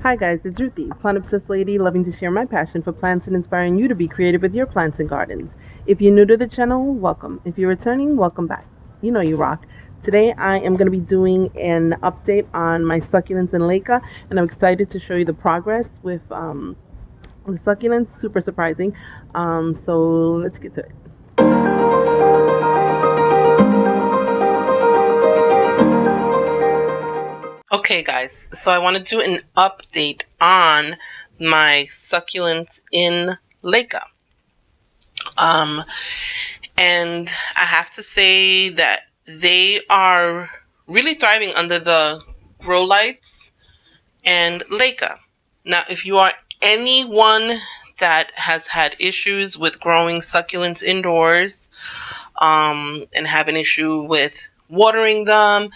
Hi guys, it's Ruthie, plant obsessed lady loving to share my passion for plants and inspiring you to be creative with your plants and gardens. If you're new to the channel, welcome. If you're returning, welcome back. You know you rock. Today I am going to be doing an update on my succulents in Leca, and I'm excited to show you the progress with the succulents. Super surprising. So let's get to it. Okay guys, so I want to do an update on my succulents in Leca. And I have to say that they are really thriving under the grow lights and Leca. Now, if you are anyone that has had issues with growing succulents indoors, and have an issue with watering them,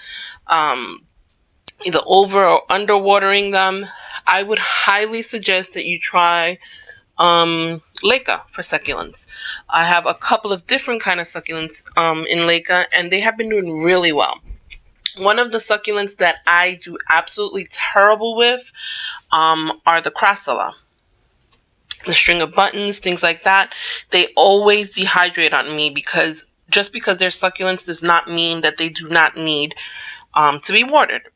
either over or under watering them, I would highly suggest that you try Leca for succulents. I have a couple of different kind of succulents in Leca, and they have been doing really well. One of the succulents that I do absolutely terrible with are the Crassula. The string of buttons, things like that, they always dehydrate on me, because just because they're succulents does not mean that they do not need to be watered.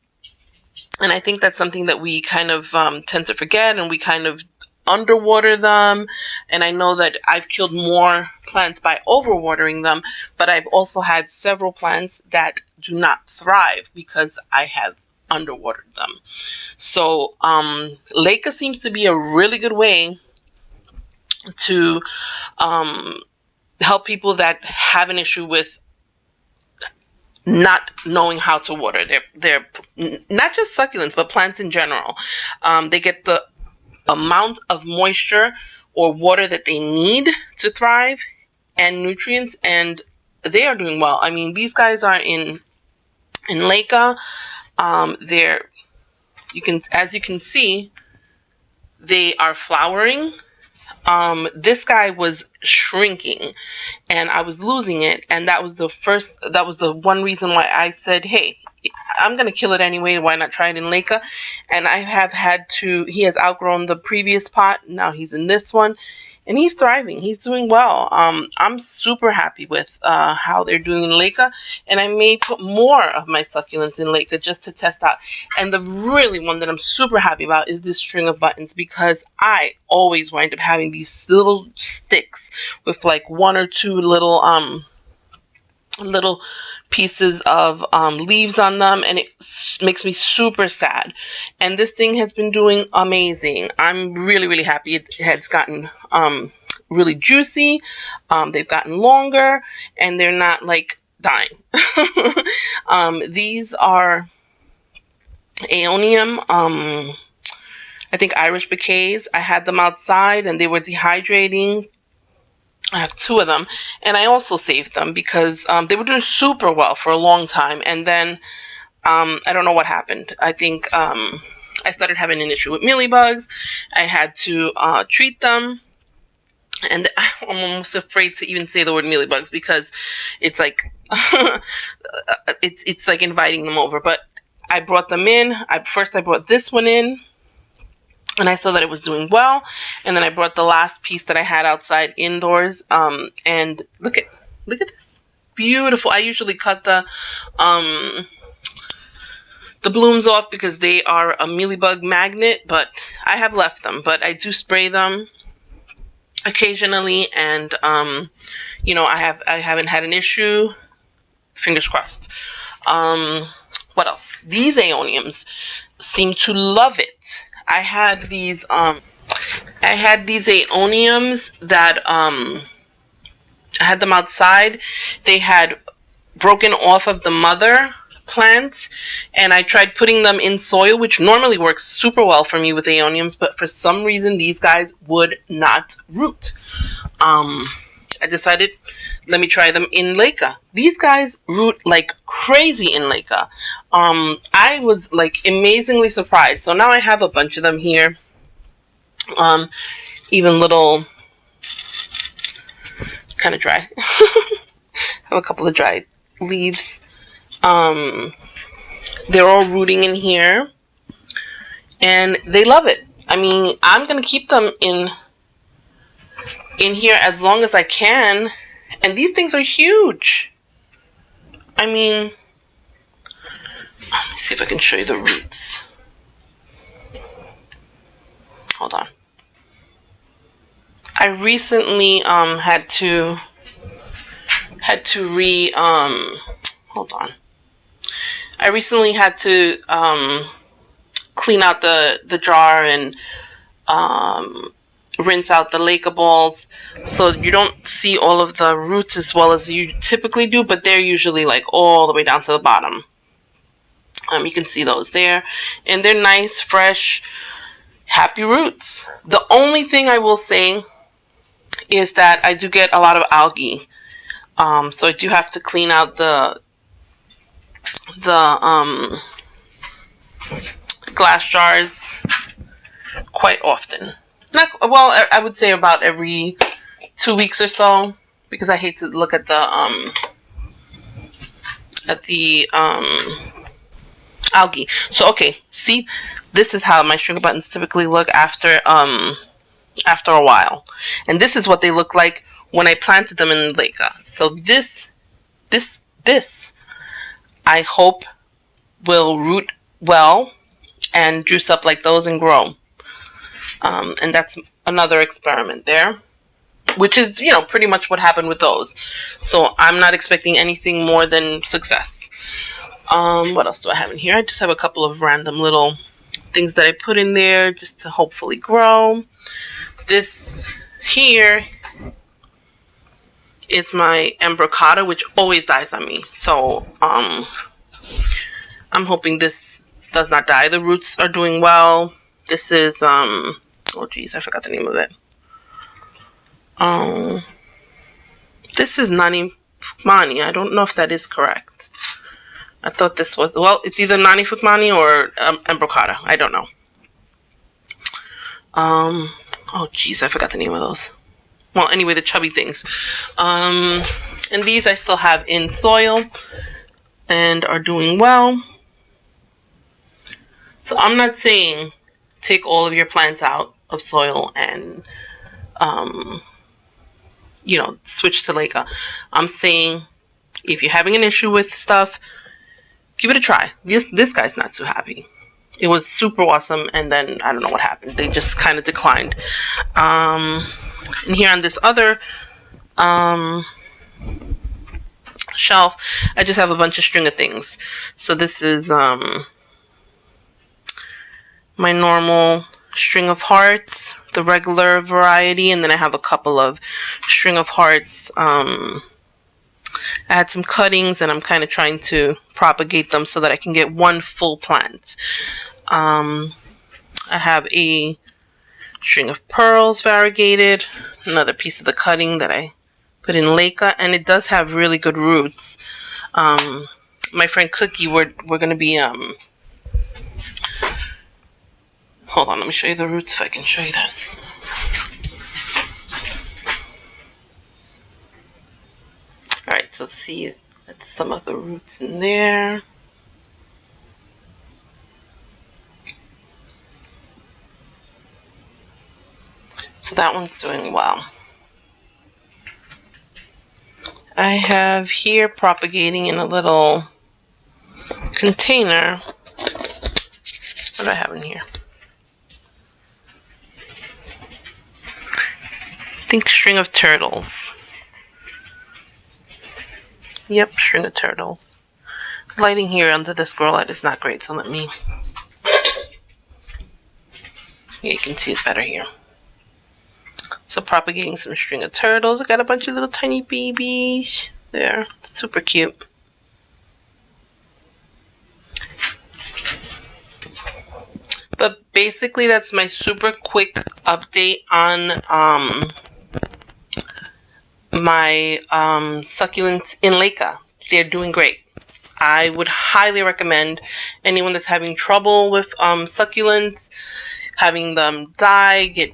And I think that's something that we kind of tend to forget, and we kind of underwater them. And I know that I've killed more plants by overwatering them, but I've also had several plants that do not thrive because I have underwatered them. So Leca seems to be a really good way to help people that have an issue with not knowing how to water their not just succulents but plants in general. They get the amount of moisture or water that they need to thrive and nutrients, and they are doing well. I mean, these guys are in Leca. As you can see, they are flowering. This guy was shrinking and I was losing it, and that was the one reason why I said, hey, I'm gonna kill it anyway, why not try it in Leca? And I have had to, he has outgrown the previous pot, now he's in this one, and he's thriving, he's doing well. I'm super happy with how they're doing in Leca, and I may put more of my succulents in Leca just to test out. And the really one that I'm super happy about is this string of buttons, because I always wind up having these little sticks with like one or two little pieces of leaves on them, and it makes me super sad. And this thing has been doing amazing. I'm really happy. It has gotten really juicy. They've gotten longer, and they're not like dying. These are Aeonium, I think Irish bouquets. I had them outside and they were dehydrating. I have two of them, and I also saved them because they were doing super well for a long time, and then I don't know what happened. I think I started having an issue with mealybugs. I had to treat them, and I'm almost afraid to even say the word mealybugs because it's like it's like inviting them over. But I brought them in. First I brought this one in, and I saw that it was doing well, and then I brought the last piece that I had outside indoors, and look at this, beautiful. I usually cut the blooms off because they are a mealybug magnet, but I have left them. But I do spray them occasionally, and you know, I haven't had an issue, fingers crossed. What else? These Aeoniums seem to love it. I had these Aeoniums that I had them outside. They had broken off of the mother plant, and I tried putting them in soil, which normally works super well for me with Aeoniums, but for some reason these guys would not root. I decided, let me try them in Leca. These guys root like crazy in Leca. I was like amazingly surprised. So now I have a bunch of them here. Even little, kind of dry. I have a couple of dry leaves. They're all rooting in here. and they love it. I mean, I'm gonna keep them in here as long as I can, and these things are huge. I mean, let me see if I can show you the roots. Hold on. I recently had to hold on. I recently had to clean out the jar and rinse out the Leca balls, so you don't see all of the roots as well as you typically do, but they're usually like all the way down to the bottom. You can see those there, and they're nice, fresh, happy roots. The only thing I will say is that I do get a lot of algae, so I do have to clean out the glass jars quite often. Not well, I would say about every 2 weeks or so, because I hate to look at the algae. So okay, see, this is how my sugar buttons typically look after a while, and this is what they look like when I planted them in Leca. So this I hope will root well and juice up like those and grow. And that's another experiment there, which is, you know, pretty much what happened with those. So I'm not expecting anything more than success. What else do I have in here? I just have a couple of random little things that I put in there just to hopefully grow. This here is my embroccata, which always dies on me. So I'm hoping this does not die. The roots are doing well. This is oh geez, I forgot the name of it. This is Nani Fukmani. I don't know if that is correct. I thought this was, well, it's either Nani Fukmani or embroccata. I don't know. Oh geez, I forgot the name of those. Well, anyway, the chubby things. And these I still have in soil and are doing well. So I'm not saying take all of your plants out of soil and you know, switch to Leca. I'm saying if you're having an issue with stuff, give it a try. This guy's not too happy. It was super awesome, and then I don't know what happened. They just kind of declined. And here on this other shelf, I just have a bunch of string of things. So this is my normal string of hearts, the regular variety, and then I have a couple of string of hearts. I had some cuttings, and I'm kind of trying to propagate them so that I can get one full plant. I have a string of pearls variegated, another piece of the cutting that I put in Leca, and it does have really good roots. My friend Cookie, we're going to be hold on, let me show you the roots if I can show you that. Alright, so see, that's some of the roots in there. So that one's doing well. I have here propagating in a little container. What do I have in here? I think string of turtles. Yep, string of turtles. Lighting here under this grow light is not great, so let me... Yeah, you can see it better here. So propagating some string of turtles. I got a bunch of little tiny babies there. Super cute. But basically that's my super quick update on my succulents in Leca. They're doing great. I would highly recommend anyone that's having trouble with succulents, having them die,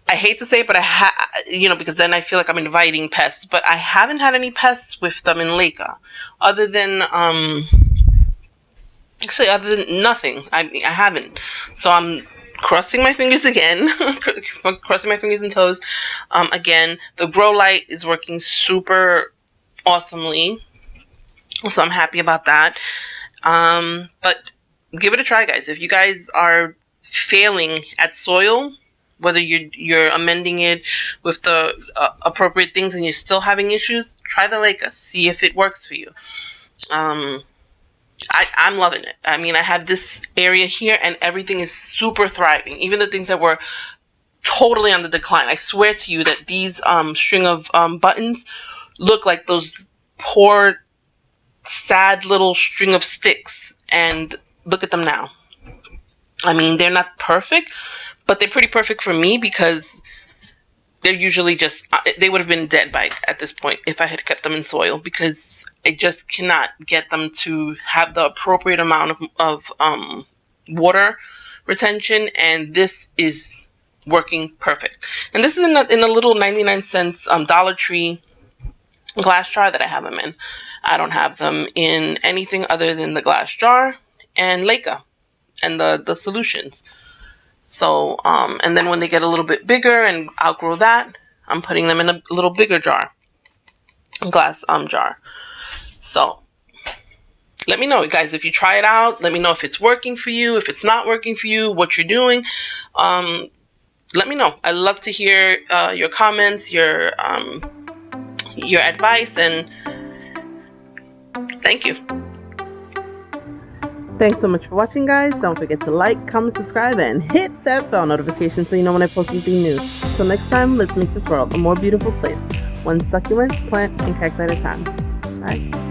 I hate to say it, but you know, because then I feel like I'm inviting pests, but I haven't had any pests with them in Leca, other than Actually, other than nothing, I haven't. So I'm crossing my fingers again, crossing my fingers and toes. Again, the grow light is working super awesomely, so I'm happy about that. But give it a try, guys. If you guys are failing at soil, whether you're amending it with the appropriate things and you're still having issues, try the Leca. See if it works for you. I'm loving it. I mean, I have this area here and everything is super thriving. Even the things that were totally on the decline. I swear to you that these string of buttons look like those poor, sad little string of sticks. And look at them now. I mean, they're not perfect, but they're pretty perfect for me because they're usually just, they would have been dead by at this point if I had kept them in soil, because I just cannot get them to have the appropriate amount of water retention, and this is working perfect. And this is in a little 99-cent Dollar Tree glass jar that I have them in. I don't have them in anything other than the glass jar and Leca and the solutions. So, and then when they get a little bit bigger and outgrow that, I'm putting them in a little bigger jar, glass jar. So, let me know, guys, if you try it out. Let me know if it's working for you, if it's not working for you, what you're doing. Let me know. I love to hear your comments, your advice, and thank you. Thanks so much for watching, guys. Don't forget to like, comment, subscribe, and hit that bell notification so you know when I post something new. Till next time, let's make this world a more beautiful place, one succulent plant and cacti at a time. Bye.